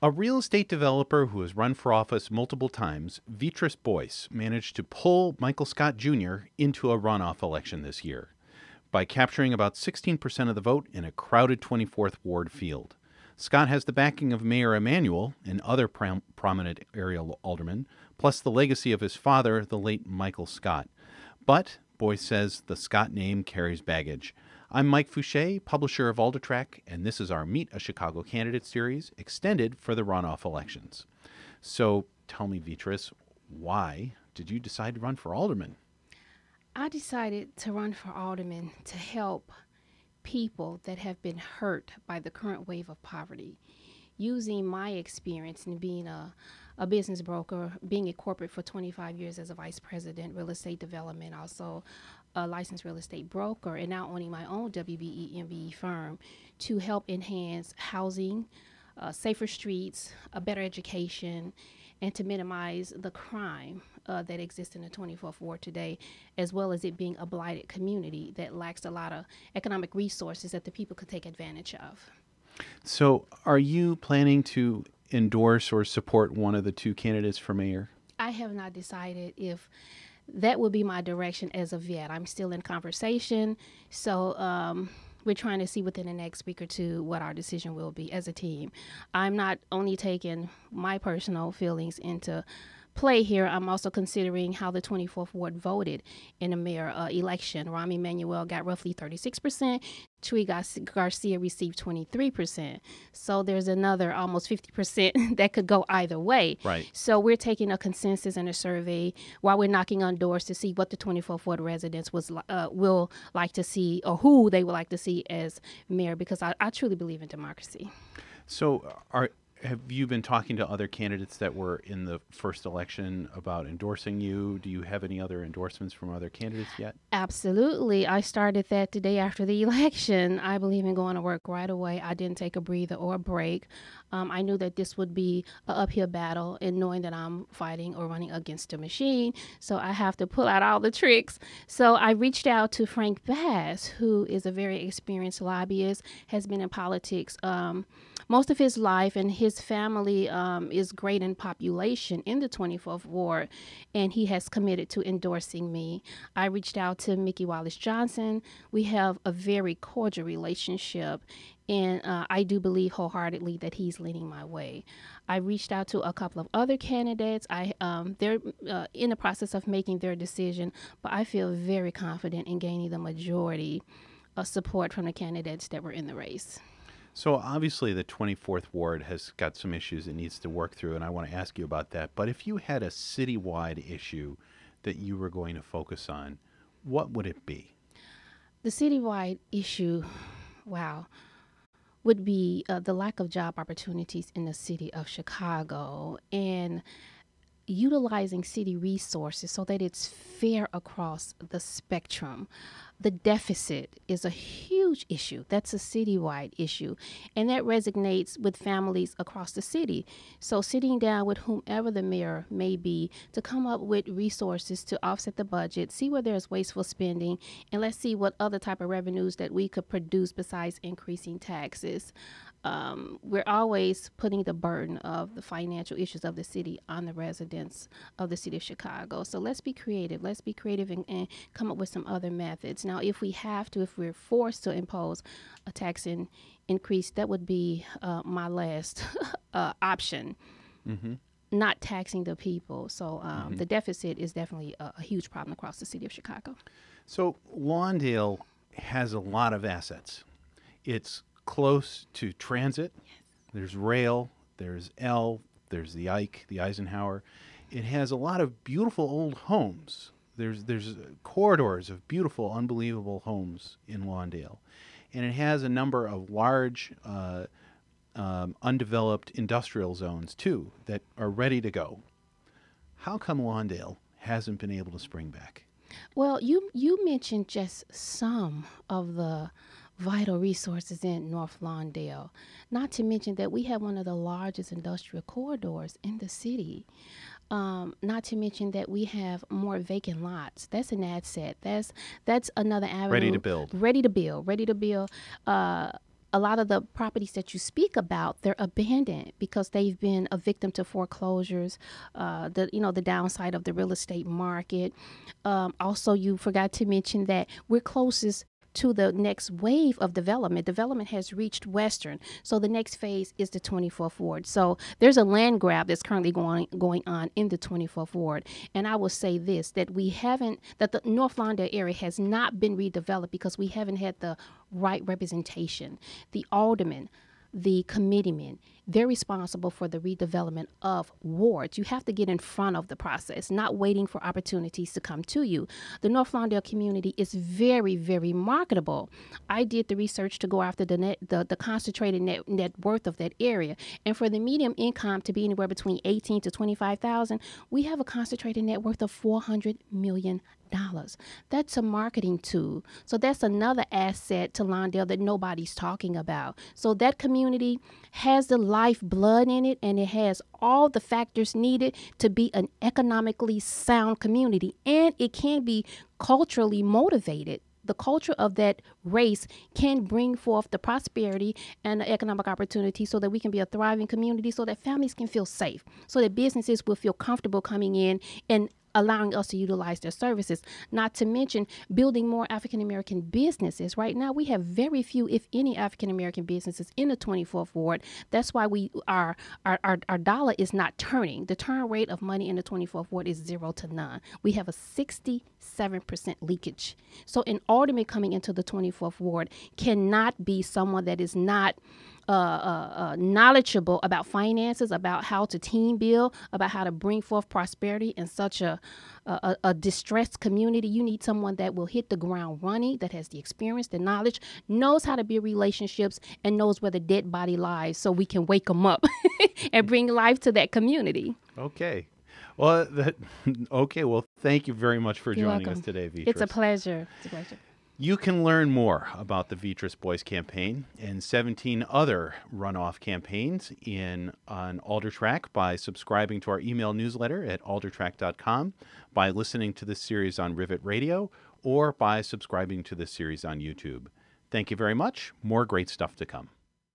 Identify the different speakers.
Speaker 1: A real estate developer who has run for office multiple times, Vetress Boyce, managed to pull Michael Scott Jr. into a runoff election this year by capturing about 16% of the vote in a crowded 24th Ward field. Scott has the backing of Mayor Emanuel and other prominent area aldermen, plus the legacy of his father, the late Michael Scott. But Boyce says the Scott name carries baggage. I'm Mike Fouché, publisher of Aldertrack, and this is our Meet a Chicago Candidate series, extended for the runoff elections. So tell me, Vetress, why did you decide to run for alderman?
Speaker 2: I decided to run for alderman to help people that have been hurt by the current wave of poverty. Using my experience in being a business broker, being a corporate for 25 years as a vice president, real estate development, also a licensed real estate broker, and now owning my own WBE MBE firm to help enhance housing, safer streets, a better education, and to minimize the crime that exists in the 24th Ward today, as well as it being a blighted community that lacks a lot of economic resources that the people could take advantage of.
Speaker 1: So are you planning to endorse or support one of the two candidates for mayor?
Speaker 2: I have not decided if that will be my direction as of yet. I'm still in conversation, so we're trying to see within the next week or two what our decision will be as a team. I'm not only taking my personal feelings into play here, I'm also considering how the 24th Ward voted in the mayor election. Rahm Emanuel got roughly 36%. Chuy Garcia received 23%. So there's another almost 50% that could go either way.
Speaker 1: Right.
Speaker 2: So we're taking a consensus and a survey while we're knocking on doors to see what the 24th Ward residents will like to see, or who they would like to see as mayor, because I truly believe in democracy.
Speaker 1: So have you been talking to other candidates that were in the first election about endorsing you? Do you have any other endorsements from other candidates yet?
Speaker 2: Absolutely. I started that the day after the election. I believe in going to work right away. I didn't take a breather or a break. I knew that this would be an uphill battle, and knowing that I'm fighting or running against a machine, so I have to pull out all the tricks. So I reached out to Frank Bass, who is a very experienced lobbyist, has been in politics most of his life, and his family is great in population in the 24th Ward, and he has committed to endorsing me. I reached out to Mickey Wallace Johnson. We have a very cordial relationship, and I do believe wholeheartedly that he's leaning my way. I reached out to a couple of other candidates. They're in the process of making their decision, but I feel very confident in gaining the majority of support from the candidates that were in the race.
Speaker 1: So obviously the 24th Ward has got some issues it needs to work through, and I want to ask you about that. But if you had a citywide issue that you were going to focus on, what would it be?
Speaker 2: The citywide issue, wow, would be the lack of job opportunities in the city of Chicago, and utilizing city resources so that it's fair across the spectrum. The deficit is a huge issue. That's a citywide issue, and that resonates with families across the city. So sitting down with whomever the mayor may be to come up with resources to offset the budget, see where there's wasteful spending, and let's see what other type of revenues that we could produce besides increasing taxes. We're always putting the burden of the financial issues of the city on the residents of the city of Chicago. So let's be creative. Let's be creative and come up with some other methods. Now, if we're forced to impose a tax increase, that would be my last option.
Speaker 1: Mm-hmm.
Speaker 2: Not taxing the people. So the deficit is definitely a huge problem across the city of Chicago.
Speaker 1: So Lawndale has a lot of assets. It's close to transit. Yes. There's rail, there's there's the Ike, the Eisenhower. It has a lot of beautiful old homes. There's corridors of beautiful, unbelievable homes in Lawndale. And it has a number of large, undeveloped industrial zones, too, that are ready to go. How come Lawndale hasn't been able to spring back?
Speaker 2: Well, you mentioned just some of the vital resources in North Lawndale, not to mention that we have one of the largest industrial corridors in the city. Not to mention that we have more vacant lots. That's an asset. That's another avenue.
Speaker 1: Ready to build.
Speaker 2: Ready to build. Ready to build. a lot of the properties that you speak about, they're abandoned because they've been a victim to foreclosures, the downside of the real estate market. Also, you forgot to mention that we're closest to the next wave of development. Development has reached Western, so the next phase is the 24th Ward. So there's a land grab that's currently going on in the 24th Ward. And I will say this, that the North Lawndale area has not been redeveloped because we haven't had the right representation. The aldermen, the committeemen, they're responsible for the redevelopment of wards. You have to get in front of the process, not waiting for opportunities to come to you. The North Lawndale community is very, very marketable. I did the research to go after the concentrated net worth of that area, and for the medium income to be anywhere between 18 to 25,000, we have a concentrated net worth of $400 million. That's a marketing tool. So that's another asset to Lawndale that nobody's talking about. So that community has the lifeblood in it, and it has all the factors needed to be an economically sound community, and it can be culturally motivated. The culture of that race can bring forth the prosperity and the economic opportunity so that we can be a thriving community, so that families can feel safe, so that businesses will feel comfortable coming in and allowing us to utilize their services, not to mention building more African-American businesses. Right now, we have very few, if any, African-American businesses in the 24th Ward. That's why our dollar is not turning. The turn rate of money in the 24th Ward is 0 to none. We have a 67% leakage. So an alderman coming into the 24th Ward cannot be someone that is not knowledgeable about finances, about how to team build, about how to bring forth prosperity in such a distressed community. You need someone that will hit the ground running, that has the experience, the knowledge, knows how to build relationships, and knows where the dead body lies so we can wake them up and bring life to that community.
Speaker 1: Okay. Well, well, thank you very much for joining us today, Vetress.
Speaker 2: It's a pleasure.
Speaker 1: You can learn more about the Vetress Boyce campaign and 17 other runoff campaigns on Aldertrack by subscribing to our email newsletter at aldertrack.com, by listening to this series on Rivet Radio, or by subscribing to this series on YouTube. Thank you very much. More great stuff to come.